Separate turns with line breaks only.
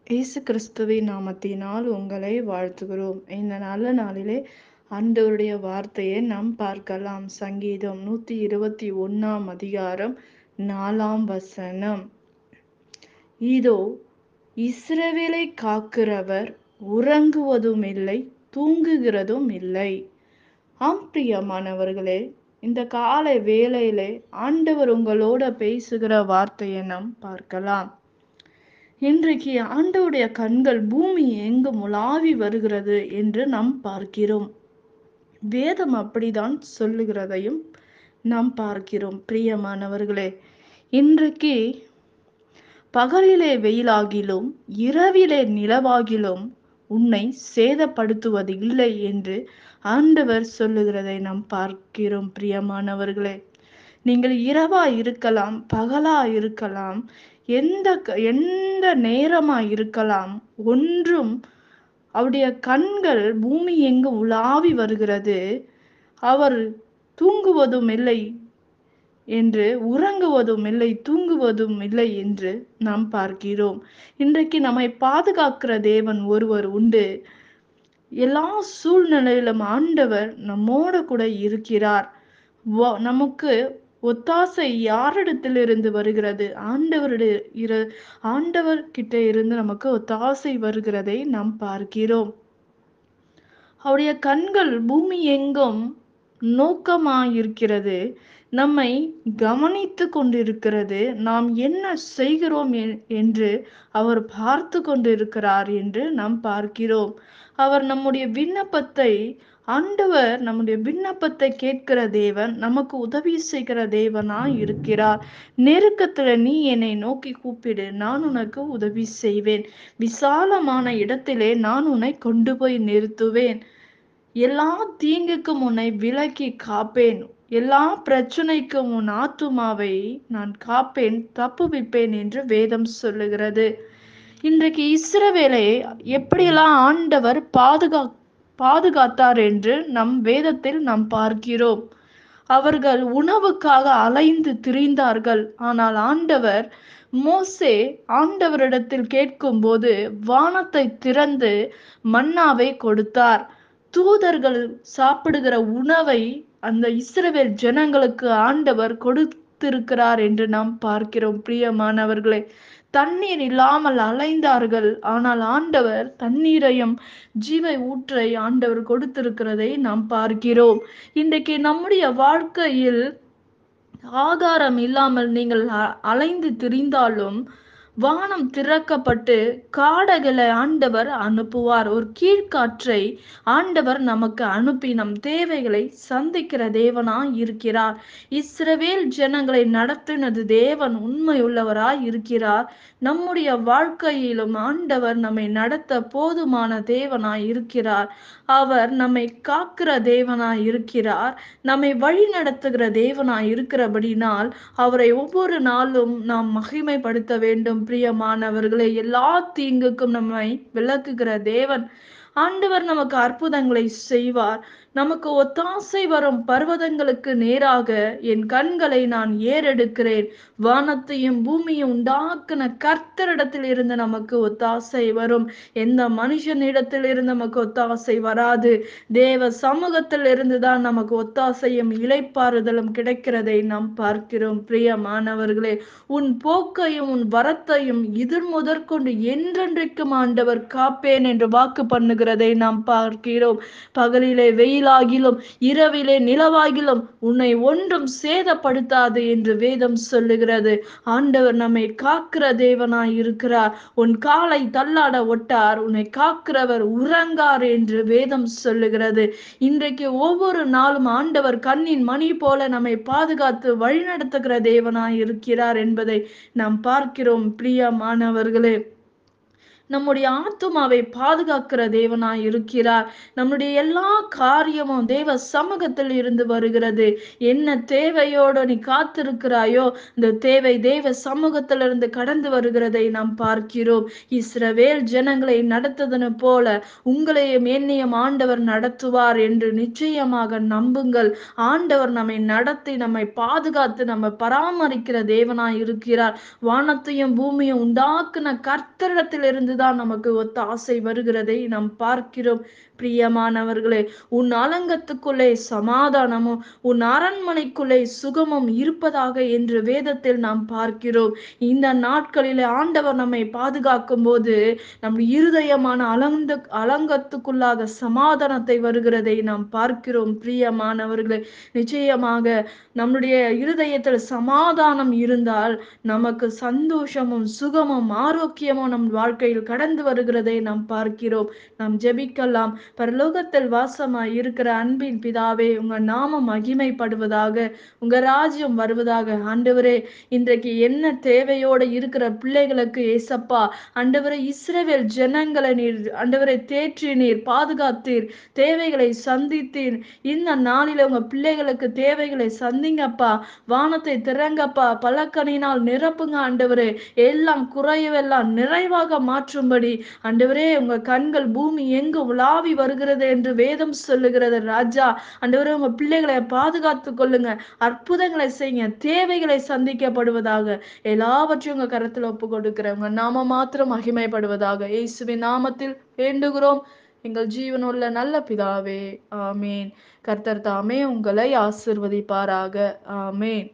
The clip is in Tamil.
இயேசு கிறிஸ்துவின் நாமத்தினால் உங்களை வாழ்த்துகிறோம். இந்த நல்ல நாளிலே ஆண்டவருடைய வார்த்தையை நாம் பார்க்கலாம். சங்கீதம் 121 அதிகாரம் 4 வசனம். இதோ இஸ்ரவேலை காக்கிறவர் உறங்குவதும் இல்லை, தூங்குகிறதும் இல்லை. ஆம் பிரியமானவர்களே, இந்த காலை வேளையிலே ஆண்டவர் உங்களோட பேசுகிற வார்த்தையை நாம் பார்க்கலாம். இன்றைக்கு ஆண்டவருடைய கண்கள் பூமி எங்கும் உலாவி வருகிறது என்று நாம் பார்க்கிறோம். வேதம் அப்படிதான் சொல்லுகிறதையும் நாம் பார்க்கிறோம். பிரியமானவர்களே, இன்றைக்கு பகலிலே வெயிலாகிலும் இரவிலே நிலவாகிலும் உன்னை சேதப்படுத்துவது இல்லை என்று ஆண்டவர் சொல்லுகிறதை நாம் பார்க்கிறோம். பிரியமானவர்களே, நீங்கள் இரவா இருக்கலாம், பகலா இருக்கலாம், எந்த நேரமா இருக்கலாம், ஒன்றும் அவருடைய கண்கள் பூமி எங்கு உலாவி வருகிறது. அவர் தூங்குவதும் இல்லை என்று, உறங்குவதும் இல்லை, தூங்குவதும் இல்லை என்று நாம் பார்க்கிறோம். இன்றைக்கு நம்மை பாதுகாக்கிற தேவன் ஒருவர் உண்டு. எல்லா சூழ்நிலையிலும் ஆண்டவர் நம்மோடு கூட இருக்கிறார். நமக்கு ஒத்தாசை யாரிடத்திலிருந்து வருகிறது? ஆண்டவர் கிட்ட இருந்து நமக்கு ஒத்தாசை வருகிறதை நாம் பார்க்கிறோம். அவருடைய கண்கள் பூமி எங்கும் நோக்கமாயிருக்கிறது, நம்மை கவனித்து கொண்டிருக்கிறது. நாம் என்ன செய்கிறோம் என்று அவர் பார்த்து கொண்டிருக்கிறார் என்று நாம் பார்க்கிறோம். அவர் நம்முடைய விண்ணப்பத்தை ஆண்டவர் நம்முடைய விண்ணப்பத்தை கேட்கிற தேவன், நமக்கு உதவி செய்கிற தேவனா இருக்கிறார். நெருக்கத்துல நீ என்னை நோக்கி கூப்பிடு, நான் உனக்கு உதவி செய்வேன். விசாலமான இடத்திலே நான் உன்னை கொண்டு போய் நிறுத்துவேன். எல்லா தீங்குக்கும் உன்னை விலக்கி காப்பேன். எல்லா பிரச்சனைக்கும் உன் ஆத்துமாவை நான் காப்பேன், தப்புவிப்பேன் என்று வேதம் சொல்லுகிறது. இன்றைக்கு இஸ்ரவேலை எப்படியெல்லாம் ஆண்டவர் பாதுகாத்தார் என்று நம் வேதத்தில் நாம் பார்க்கிறோம். அவர்கள் உணவுக்காக அலைந்து திரிந்தார்கள். ஆனால் ஆண்டவர் மோசே ஆண்டவரிடத்தில் கேட்கும் போது வானத்தை திறந்து மன்னாவை கொடுத்தார். தூதர்கள் சாப்பிடுகிற உணவை அந்த இஸ்ரவேல் ஜனங்களுக்கு ஆண்டவர் கொடுத்திருக்கிறார் என்று நாம் பார்க்கிறோம். பிரியமானவர்களே, தண்ணீர் இல்லாமல் அலைந்தார்கள். ஆனால் ஆண்டவர் தண்ணீரையும் ஜீவ ஊற்றை ஆண்டவர் கொடுத்திருக்கிறதை நாம் பார்க்கிறோம். இன்றைக்கு நம்முடைய வாழ்க்கையில் ஆகாரம் இல்லாமல் நீங்கள் அலைந்து திரிந்தாலும் வானம் திறக்கப்பட்டு காடைகளை ஆண்டவர் அனுப்புவார். ஒரு கீழ்காற்றை ஆண்டவர் நமக்கு அனுப்பி நம் தேவைகளை சந்திக்கிற தேவனாய் இருக்கிறார். இஸ்ரவேல் ஜனங்களை நடத்தினது தேவன் உண்மை உள்ளவராய் இருக்கிறார். நம்முடைய வாழ்க்கையிலும் ஆண்டவர் நம்மை நடத்த போதுமான தேவனாய் இருக்கிறார். அவர் நம்மை காக்கிற தேவனாய் இருக்கிறார். நம்மை வழி நடத்துகிற தேவனாய் இருக்கிறபடினால் அவரை ஒவ்வொரு நாளும் நாம் மகிமைப்படுத்த வேண்டும். பிரியமானவர்களே, எல்லா தீங்குக்கும் நம்மை விலக்குகிற தேவன் ஆண்டவர் நமக்கு அற்புதங்களை செய்வார். நமக்கு ஒத்தாசை வரும் பர்வதங்களுக்கு நேராக என் கண்களை நான் ஏறெடுக்கிறேன். வானத்தையும் பூமியும் உண்டாக்குன கர்த்தரிடத்தில் இருந்து நமக்கு ஒத்தாசை வரும். எந்த மனுஷனிடத்தில் இருந்து நமக்கு ஒத்தாசை வராது. தேவ சமூகத்தில் இருந்துதான் நமக்கு ஒத்தாசையும் இளைப்பாறுதலும் கிடைக்கிறதை நாம் பார்க்கிறோம். பிரியமானவர்களே, உன் போக்கையும் உன் வரத்தையும் இது முதற்கொண்டு என்றென்றைக்கும் ஆண்டவர் காப்பேன் என்று வாக்கு பண்ணுகிறதை நாம் பார்க்கிறோம். பகலிலே வெயிலாகிலும் இரவிலே நிலவாகிலும் உன்னை ஒன்றும் சேதப்படுத்தாது என்று வேதம் சொல்லுகிறது. ஆண்டவர் நம்மை காக்கிற தேவனாய் இருக்கிறார். உன் காலை தள்ளாட ஒட்டார், உன்னை காக்கிறவர் உறங்கார் என்று வேதம் சொல்லுகிறது. இன்றைக்கு ஒவ்வொரு நாளும் ஆண்டவர் கண்ணின் மணி போல நம்மை பாதுகாத்து வழிநடத்துகிற தேவனாய் இருக்கிறார் என்பதை நாம் பார்க்கிறோம். பிரியமானவர்களே, நம்முடைய ஆத்துமாவை பாதுகாக்கிற தேவனாய் இருக்கிறார். நம்முடைய எல்லா காரியமும் தேவ சமூகத்தில் இருந்து வருகிறது. என்ன தேவையோடு நீ காத்திருக்கிறாயோ இந்த தேவை தேவ சமூகத்திலிருந்து கடந்து வருகிறதை நாம் பார்க்கிறோம். இஸ்ரவேல் ஜனங்களை நடத்ததனு போல உங்களையும் என்னையும் ஆண்டவர் நடத்துவார் என்று நிச்சயமாக நம்புங்கள். ஆண்டவர் நம்மை நடத்தி நம்மை பாதுகாத்து நம்மை பராமரிக்கிற தேவனாய் இருக்கிறார். வானத்தையும் பூமியும் உண்டாக்குன கர்த்தரிடத்தில் இருந்து இருந்துதான் நமக்கு ஒத்தாசை வருகிறதை நாம் பார்க்கிறோம். பிரியமானவர்களே, உன் அலங்கத்துக்குள்ளே சமாதானமும் உன் அரண்மனைக்குள்ளே சுகமும் இருப்பதாக என்று வேதத்தில் நாம் பார்க்கிறோம். இந்த நாட்களிலே ஆண்டவர் நம்மை பாதுகாக்கும் போது நம்முடைய இருதயமான அலங்கத்துக்குள்ளாக சமாதானத்தை வருகிறதை நாம் பார்க்கிறோம். பிரியமானவர்களே, நிச்சயமாக நம்முடைய இருதயத்தில் சமாதானம் இருந்தால் நமக்கு சந்தோஷமும் சுகமும் ஆரோக்கியமும் நம் வாழ்க்கையில் கடந்து வருகிறதை நாம் பார்க்கிறோம். நாம் ஜெபிக்கலாம். பரலோகத்தில் வாசமாய் இருக்கிற அன்பின் பிதாவே, உங்க நாமம் மகிமைப்படுவதாக, உங்க ராஜ்யம் வருவதாக. ஆண்டவரே, இன்றைக்கு என்ன தேவையோடு இருக்கிற பிள்ளைகளுக்கு ஏசப்பா, ஆண்டவரே, இஸ்ரவேல் ஜனங்களை நீர் ஆண்டவரை தேற்றி நீர் பாதுகாத்தீர், தேவைகளை சந்தித்தீர். இந்த நாளில உங்க பிள்ளைகளுக்கு தேவைகளை சந்திங்கப்பா. வானத்தை திறங்கப்பா, பலக்கனினால் நிரப்புங்க ஆண்டவரே. எல்லாம் குறையவெல்லாம் நிறைவாக மாற்றும்படி ஆண்டவரே, உங்க கண்கள் பூமி எங்கு உலாவி வருகிறது என்று வேதம் சொல்லுகிறது ராஜா. ஆண்டவரே, உங்க பிள்ளைகளை பாதுகாத்து கொள்ளுங்க, அற்புதங்களை செய்யுங்க, தேவைகளை சந்திக்கப்படுவதாக. எல்லாவற்றையும் உங்க கரத்துல ஒப்பு கொடுக்கிறேன். உங்க நாம மாத்திரம் மகிமைப்படுவதாக. இயேசுவின் நாமத்தில் வேண்டுகிறோம் எங்கள் ஜீவனுள்ள நல்ல பிதாவே, ஆமேன். கர்த்தர் தாமே உங்களை ஆசிர்வதிப்பாராக. ஆமேன்.